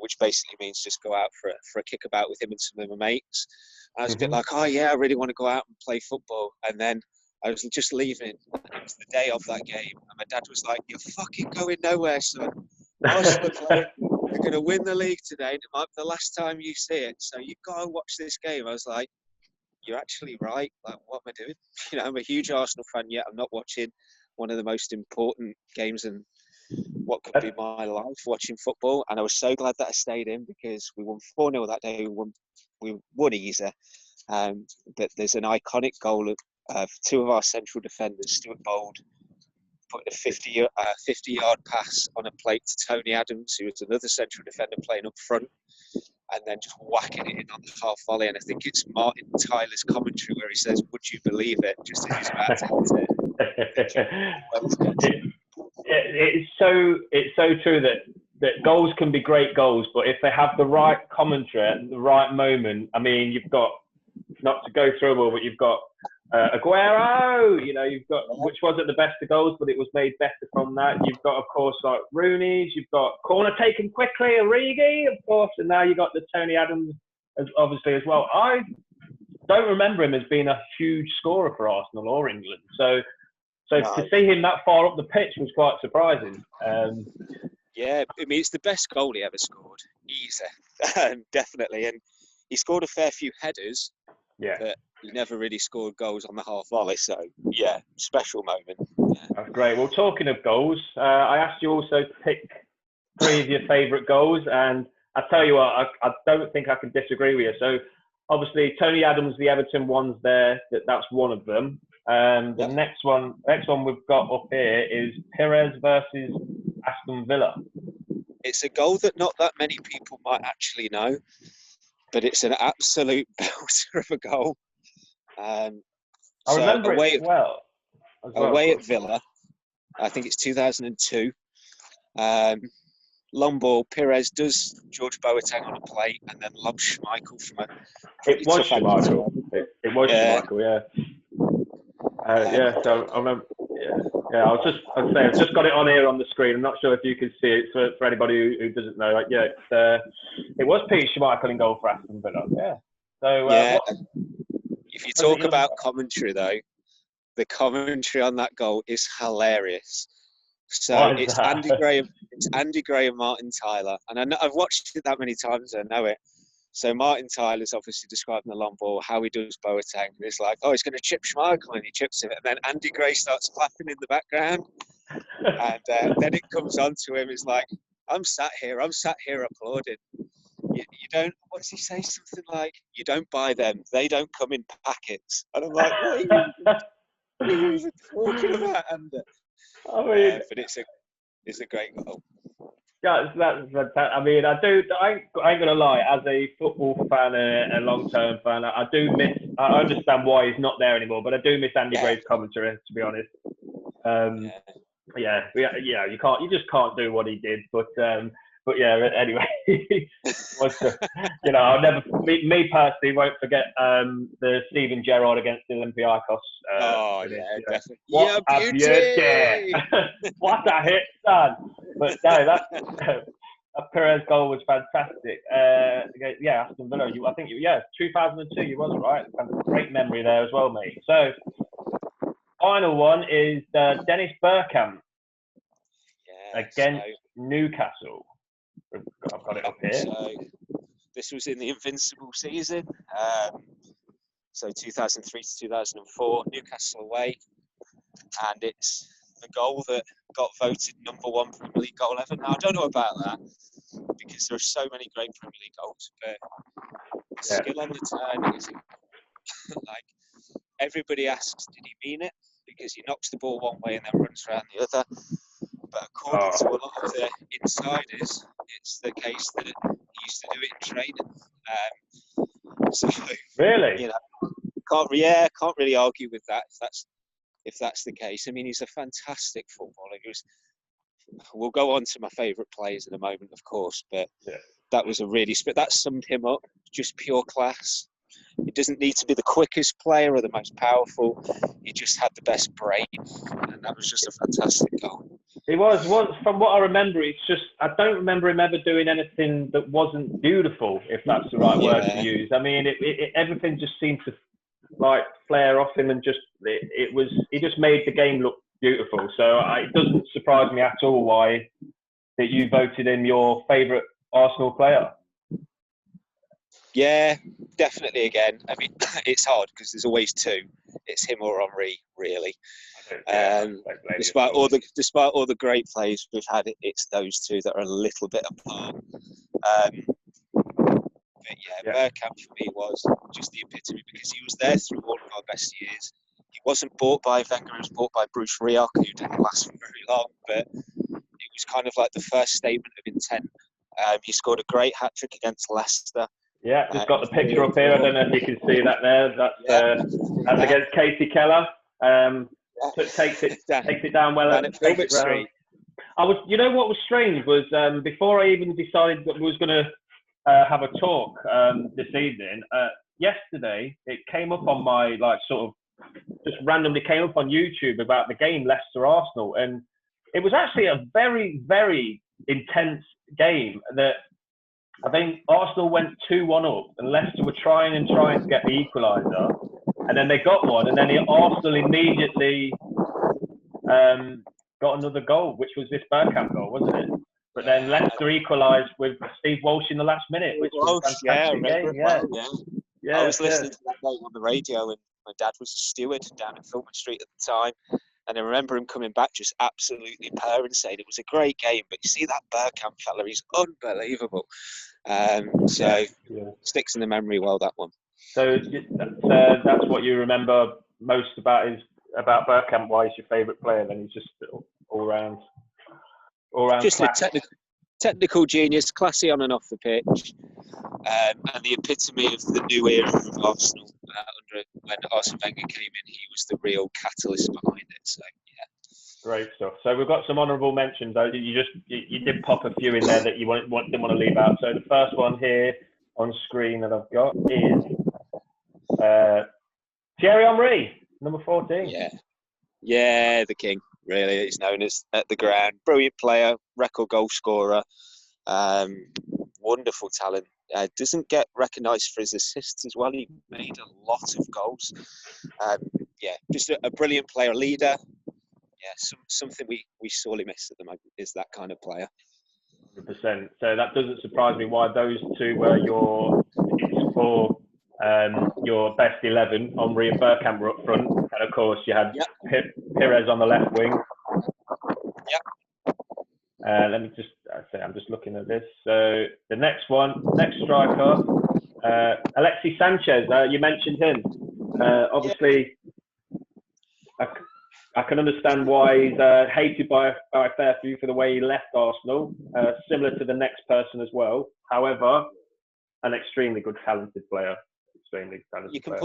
which basically means just go out for a kickabout with him and some of my mates. And I was a bit like, oh yeah, I really want to go out and play football. And then I was just leaving. It was the day of that game, and my dad was like, "You're fucking going nowhere, son. Arsenal are going to win the league today. It might be the last time you see it, so you've got to watch this game." I was like, "You're actually right. Like, what am I doing? You know, I'm a huge Arsenal fan, yet I'm not watching one of the most important games in what could be my life, watching football." And I was so glad that I stayed in because we won 4-0 that day. We won easy. But there's an iconic goal of two of our central defenders, Stuart Bold, putting a 50-yard pass on a plate to Tony Adams, who was another central defender playing up front, and then just whacking it in on the half volley. And I think it's Martin Tyler's commentary where he says, "Would you believe it?" just as he's about to hit it. It's so true that goals can be great goals, but if they have the right commentary at the right moment, I mean, you've got, not to go through all, but you've got Aguero, you know, you've got, which wasn't the best of goals, but it was made better from that. You've got, of course, like Rooney's, you've got corner taken quickly, Origi, of course, and now you've got the Tony Adams, obviously, as well. I don't remember him as being a huge scorer for Arsenal or England. So to see him that far up the pitch was quite surprising. Yeah, I mean, it's the best goal he ever scored, easy, definitely. And he scored a fair few headers, but he never really scored goals on the half volley. So, yeah, special moment. Yeah. That's great. Well, talking of goals, I asked you also to pick 3 of your favourite goals, and I tell you what, I don't think I can disagree with you. So, obviously, Tony Adams, the Everton one's there. That's one of them. The next one we've got up here is Perez versus Aston Villa. It's a goal that not that many people might actually know, but it's an absolute belter of a goal. I remember it well. Away at Villa, I think it's 2002. Long ball, Perez does George Boateng on a plate and then lobs Schmeichel from a pretty tough angle. It was Schmeichel, yeah. So I remember. I've just got it on here on the screen. I'm not sure if you can see it for anybody who doesn't know. Like, it was Peter Schmeichel in goal for Aston Villa. Yeah. So if you talk about commentary, though, the commentary on that goal is hilarious. So it's Andy Gray and Martin Tyler, and I've watched it that many times. I know it. So Martin Tyler's obviously describing the long ball, how he does Boateng. And it's like, oh, he's going to chip Schmeichel, and he chips it. And then Andy Gray starts clapping in the background. And then it comes on to him. It's like, I'm sat here applauding. You don't, what does he say? Something like, you don't buy them. They don't come in packets. And I'm like, what are you even talking about, Andy? I mean, but it's a great goal. Yeah, that's fantastic. I mean, I ain't gonna lie. As a football fan, a long-term fan, I do miss. I understand why he's not there anymore, but I do miss Andy Gray's commentary. To be honest, you just can't do what he did. But But yeah, anyway, I'll never, me personally won't forget the Steven Gerrard against the Olympiacos. Oh yeah, definitely. What a beauty! What a hit, son! But no, that Perez goal was fantastic. Aston Villa. I think 2002. You was right. Great memory there as well, mate. So, final one is Dennis Bergkamp against Newcastle. I've got it up here. So this was in the Invincible season. So 2003 to 2004, Newcastle away, and it's the goal that got voted #1 Premier League goal ever. Now I don't know about that because there are so many great Premier League goals, but skill on the turn is like everybody asks, did he mean it? Because he knocks the ball one way and then runs around the other. But according to a lot of the insiders, it's the case that he used to do it in training. So really, can't really argue with that if that's the case. I mean, he's a fantastic footballer. We'll go on to my favourite players in a moment, of course, but that was that summed him up. Just pure class. It doesn't need to be the quickest player or the most powerful. He just had the best brain, and that was just a fantastic goal. It was from what I remember. It's just I don't remember him ever doing anything that wasn't beautiful, if that's the right word to use. I mean, everything just seemed to like flare off him, and he just made the game look beautiful. So it doesn't surprise me at all why that you voted him your favourite Arsenal player. Yeah, definitely. Again, I mean, it's hard because there's always two. It's him or Henry, really. Despite all the great plays we've had, it's those two that are a little bit apart. Bergkamp for me was just the epitome because he was there through all of our best years. He wasn't bought by Wenger; he was bought by Bruce Rioch, who didn't last for very long, but it was kind of like the first statement of intent. He scored a great hat-trick against Leicester. Yeah, just got the picture up here. I don't know if you can see that there. That's against Casey Keller. Takes it down well at Filbert Street. You know what was strange was before I even decided that we was going to have a talk this evening. Yesterday, it came up on my just randomly came up on YouTube about the game Leicester Arsenal, and it was actually a very, very intense game that. I think Arsenal went 2-1 up, and Leicester were trying to get the equaliser, and then they got one, and then Arsenal immediately got another goal, which was this Bergkamp goal, wasn't it? But then Leicester equalised with Steve Walsh in the last minute, which was a fantastic game. I was listening to that game on the radio, and my dad was a steward down at Filbert Street at the time. And I remember him coming back just absolutely purring, saying it was a great game. But you see that Bergkamp fella, he's unbelievable. Sticks in the memory well, that one. So that's what you remember most about Bergkamp. Why he's your favourite player? Then he's just all round. Just class. A technical genius, classy on and off the pitch, and the epitome of the new era of Arsenal. When Arsene Wenger came in, he was the real catalyst behind it. So great stuff. So we've got some honourable mentions though. You did pop a few in there that you didn't want to leave out. So the first one here on screen that I've got is Thierry Henry, number 14. Yeah, the king. Really, he's known as at the ground. Brilliant player, record goal scorer, wonderful talent. Doesn't get recognised for his assists as well. He made a lot of goals. Just a brilliant player, leader. Yeah, something we sorely miss at the moment is that kind of player. 100%. So that doesn't surprise me why those two were your best 11. Henry and Bergkamp were up front, and of course you had Pires on the left wing. Let me just say, I'm just looking at this. So the next striker, Alexis Sanchez. You mentioned him. Obviously, I can understand why he's hated by a fair few for the way he left Arsenal. Similar to the next person as well. However, an extremely good, talented player. You could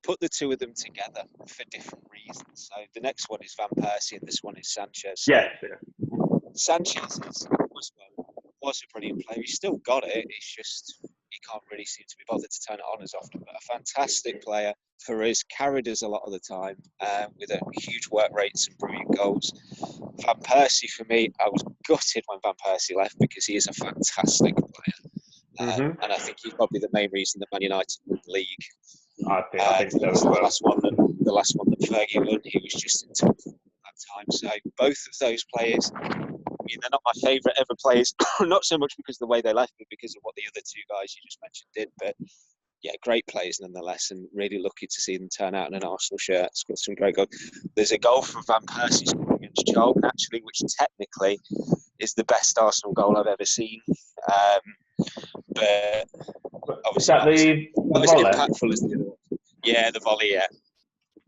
put the two of them together for different reasons. So the next one is Van Persie, and this one is Sanchez. So Sanchez was was a brilliant player. He's still got it. It's just he can't really seem to be bothered to turn it on as often. But a fantastic player for us, carried us a lot of the time with a huge work rate, some brilliant goals. Van Persie, for me, I was gutted when Van Persie left because he is a fantastic player. And I think he's probably the main reason that Man United won the league. I think so as well. The last one that Fergie won, he was just in top at that time. So both of those players, I mean, they're not my favourite ever players, not so much because of the way they left, but because of what the other two guys you just mentioned did. But yeah, great players nonetheless, and really lucky to see them turn out in an Arsenal shirt. Scored some great goals. There's a goal from Van Persie scored against Charlton, actually, which technically is the best Arsenal goal I've ever seen. But obviously, not as impactful as the other one. Yeah, the volley, yeah.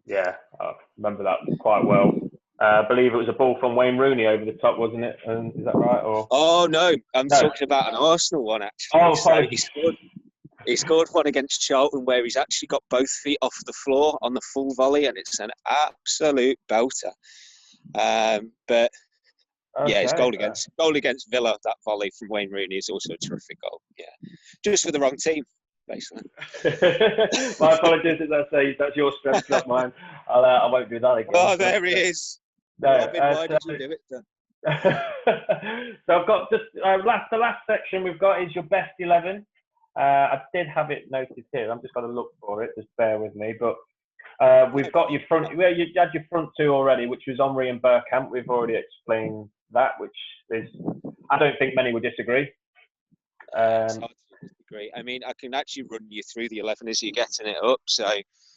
Yeah, I remember that quite well. I believe it was a ball from Wayne Rooney over the top, wasn't it? Is that right? Or oh no, I'm talking about an Arsenal one actually. Oh, so he scored one against Charlton where he's actually got both feet off the floor on the full volley, and it's an absolute belter. But yeah, his goal against Villa, that volley from Wayne Rooney is also a terrific goal. Yeah, just for the wrong team, basically. My apologies, as I say, that's your strength, not mine. I won't do that again. Oh, there he is. No, Robin, why did you do it then? So I've got just the last section we've got is your best 11. I did have it noted here. I'm just going to look for it. Just bear with me. But we've got your front. Well, you had your front two already, which was Henry and Bergkamp. We've already explained that, which is, I don't think many would disagree. It's hard to disagree. I mean, I can actually run you through the 11 as you're getting it up. So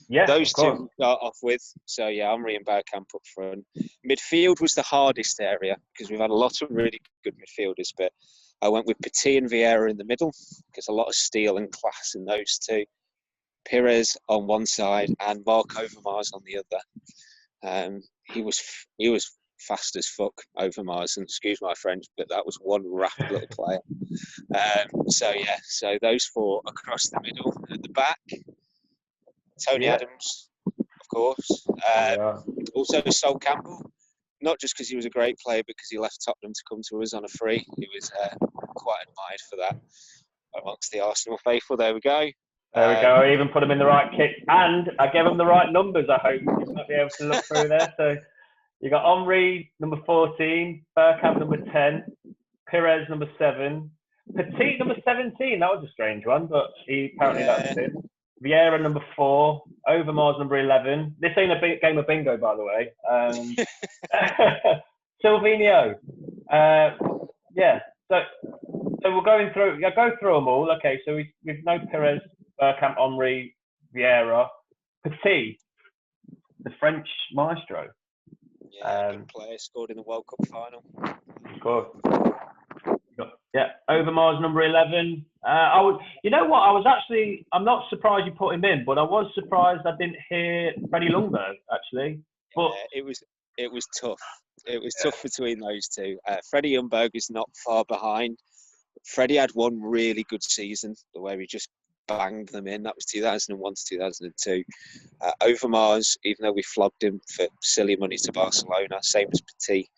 yeah, those two to start off with. So yeah, Henry and Bergkamp up front. Midfield was the hardest area because we've had a lot of really good midfielders, but I went with Petit and Vieira in the middle because a lot of steel and class in those two. Pires on one side and Mark Overmars on the other. He was fast as fuck, Overmars, and excuse my French, but that was one rapid little player. So those four across the middle. At the back, Tony Adams, of course. Also Sol Campbell, not just because he was a great player, but because he left Tottenham to come to us on a free. He was quite admired for that amongst the Arsenal faithful. There we go. There we go. I even put him in the right kit, and I gave him the right numbers. I hope you might be able to look through there. So you got Henry number 14, Bergkamp number 10, Pires number 7, Petit number 17. That was a strange one, but apparently that's it. Vieira number 4, Overmars number 11. This ain't a big game of bingo, by the way. Silvinho. Yeah. So we're going through. I go through them all. Okay. So we've no Pires, Bergkamp, Henry, Vieira, Petit, the French maestro. Yeah, good player. Scored in the World Cup final. Scored. Yeah, Overmars number 11. You know what? I'm not surprised you put him in, but I was surprised I didn't hear Freddie Ljungberg actually. But yeah, it was tough. It was tough between those two. Freddie Ljungberg is not far behind. Freddie had one really good season where he just banged them in. That was 2001 to 2002. Overmars, even though we flogged him for silly money to Barcelona, same as Petit,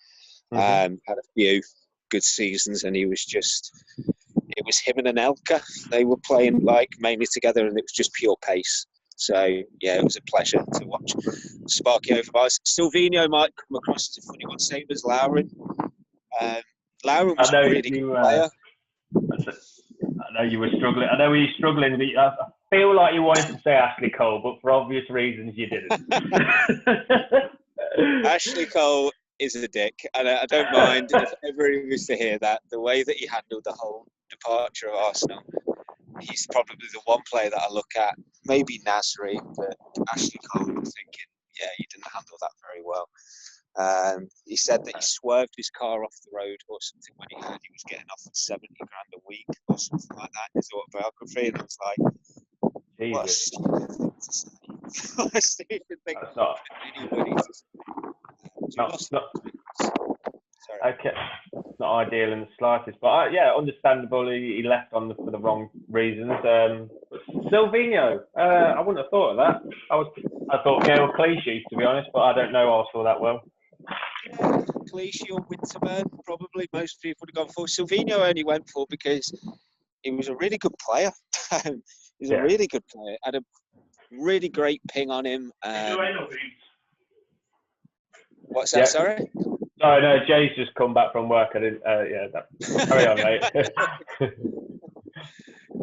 had a few good seasons, and it was him and Anelka. They were playing like mainly together, and it was just pure pace. So yeah, it was a pleasure to watch Sparky Overmars. Silvinho might come across as a funny one, same as Lauren. Lauren was a really good player. I know you were struggling. I know you were struggling. But I feel like you wanted to say Ashley Cole, but for obvious reasons you didn't. Ashley Cole is a dick, and I don't mind if everyone was to hear that. The way that he handled the whole departure of Arsenal, he's probably the one player that I look at. Maybe Nasri, but Ashley Cole, I'm thinking, yeah, he didn't handle that very well. He said that he swerved his car off the road or something when he heard he was getting offered 70 grand a week or something like that in his autobiography, and I was like, what a stupid thing to say. What a stupid thing for anybody to say. Okay, not ideal in the slightest, but yeah, understandable. He left for the wrong reasons. Silvinho, I wouldn't have thought of that. I thought Gail Clichy, to be honest, but I don't know Arsenal that well. Clichy or Winterburn, probably most people would have gone for. Silvino only went for because he was a really good player. He's a really good player. Had a really great ping on him. What's that? Sorry. Oh no, Jay's just come back from work. I didn't. Carry on, mate.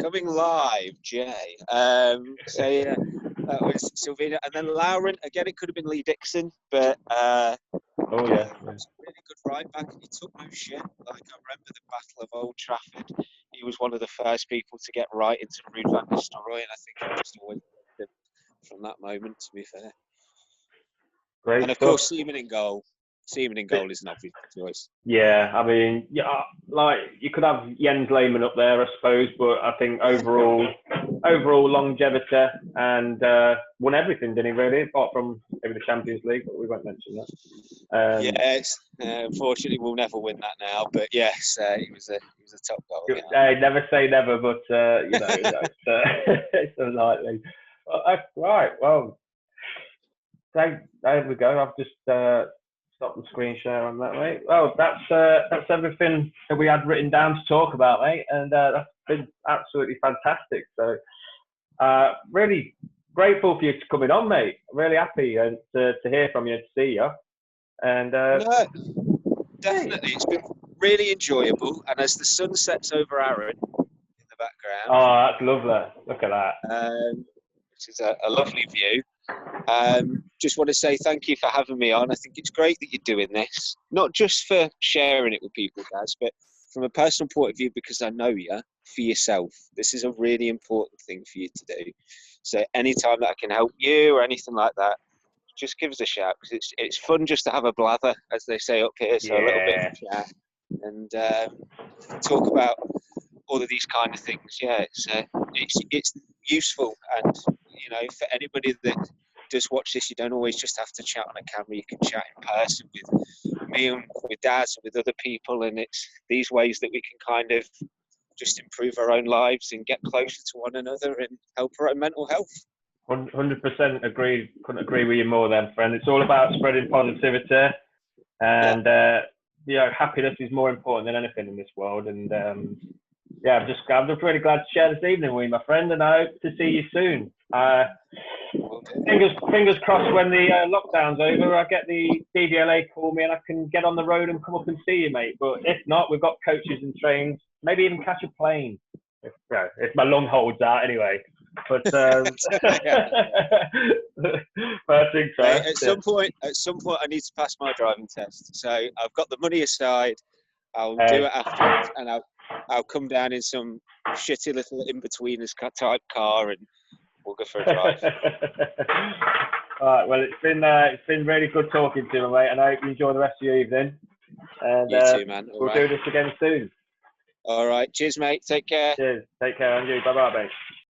Coming live, Jay. So yeah, that was Silvino, and then Lauren. Again, it could have been Lee Dixon, but oh yeah, was a really good right back. He took no shit. Like, I remember the Battle of Old Trafford. He was one of the first people to get right into Ruud van Nistelrooy, and I think I just always loved him from that moment. To be fair, great. And of course, Seaman in goal. Seaman in goal is an obvious choice. Yeah, I mean, like you could have Jens Lehmann up there, I suppose, but I think overall longevity and won everything, didn't he? Really, apart from maybe the Champions League, but we won't mention that. Yes, unfortunately, we'll never win that now. But yes, he was a top goal. Yeah. Never say never, but you know, it's unlikely. Right, well, there we go. I've just stop the screen share on that, mate. Well, that's everything that we had written down to talk about, mate, and that's been absolutely fantastic. So, really grateful for you to coming on, mate. Really happy and to hear from you, to see you. And no, definitely, it's been really enjoyable. And as the sun sets over Arran in the background, oh, that's lovely. Look at that. Which is a lovely view. Just want to say thank you for having me on. I think it's great that you're doing this, not just for sharing it with people, guys, but from a personal point of view, because I know you, for yourself. This is a really important thing for you to do. So anytime that I can help you or anything like that, just give us a shout, because it's fun just to have a blather, as they say up here. So a little bit of a chat and talk about all of these kind of things. Yeah, it's useful, and you know, for anybody that does watch this, you don't always just have to chat on a camera. You can chat in person with me and with Daz and with other people, and it's these ways that we can kind of just improve our own lives and get closer to one another and help our own mental health. 100% agreed. Couldn't agree with you more, then, friend. It's all about spreading positivity, and happiness is more important than anything in this world. And I'm just really glad to share this evening with you, my friend, and I hope to see you soon. Fingers crossed when the lockdown's over, I get the DVLA call me and I can get on the road and come up and see you, mate. But if not, we've got coaches and trains, maybe even catch a plane. If my lung holds out, anyway. But but I think so. At some point, I need to pass my driving test. So I've got the money aside. I'll do it afterwards, and I'll come down in some shitty little in-betweeners type car, and we'll go for a drive. All right. Well, it's been really good talking to you, mate, and I hope you enjoy the rest of your evening. And you too, man. We'll do this again soon. All right. Cheers, mate. Take care. Cheers. Take care, and you. Bye-bye, mate.